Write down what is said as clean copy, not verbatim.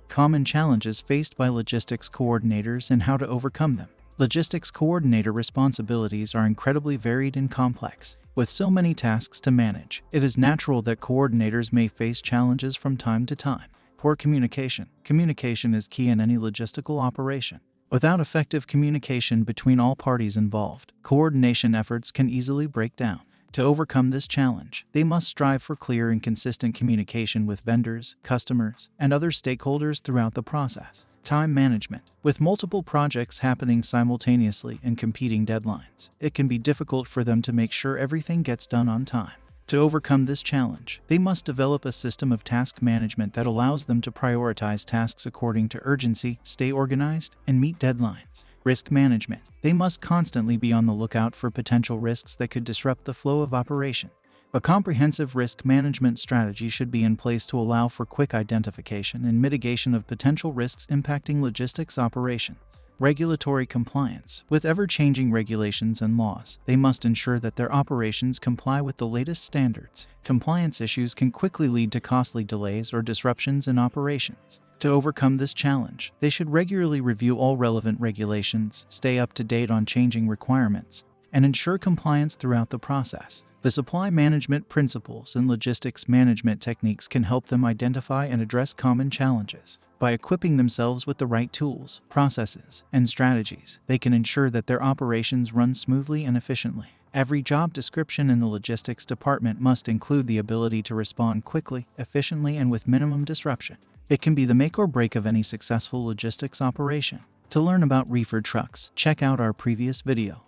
Common challenges faced by logistics coordinators and how to overcome them. Logistics coordinator responsibilities are incredibly varied and complex. With so many tasks to manage, it is natural that coordinators may face challenges from time to time. Poor communication. Communication is key in any logistical operation. Without effective communication between all parties involved, coordination efforts can easily break down. To overcome this challenge, they must strive for clear and consistent communication with vendors, customers, and other stakeholders throughout the process. Time management. With multiple projects happening simultaneously and competing deadlines, it can be difficult for them to make sure everything gets done on time. To overcome this challenge, they must develop a system of task management that allows them to prioritize tasks according to urgency, stay organized, and meet deadlines. Risk management. They must constantly be on the lookout for potential risks that could disrupt the flow of operation. A comprehensive risk management strategy should be in place to allow for quick identification and mitigation of potential risks impacting logistics operations. Regulatory compliance. With ever-changing regulations and laws, they must ensure that their operations comply with the latest standards. Compliance issues can quickly lead to costly delays or disruptions in operations. To overcome this challenge, they should regularly review all relevant regulations, stay up to date on changing requirements, and ensure compliance throughout the process. The supply management principles and logistics management techniques can help them identify and address common challenges. By equipping themselves with the right tools, processes, and strategies, they can ensure that their operations run smoothly and efficiently. Every job description in the logistics department must include the ability to respond quickly, efficiently, and with minimum disruption. It can be the make or break of any successful logistics operation. To learn about reefer trucks, check out our previous video.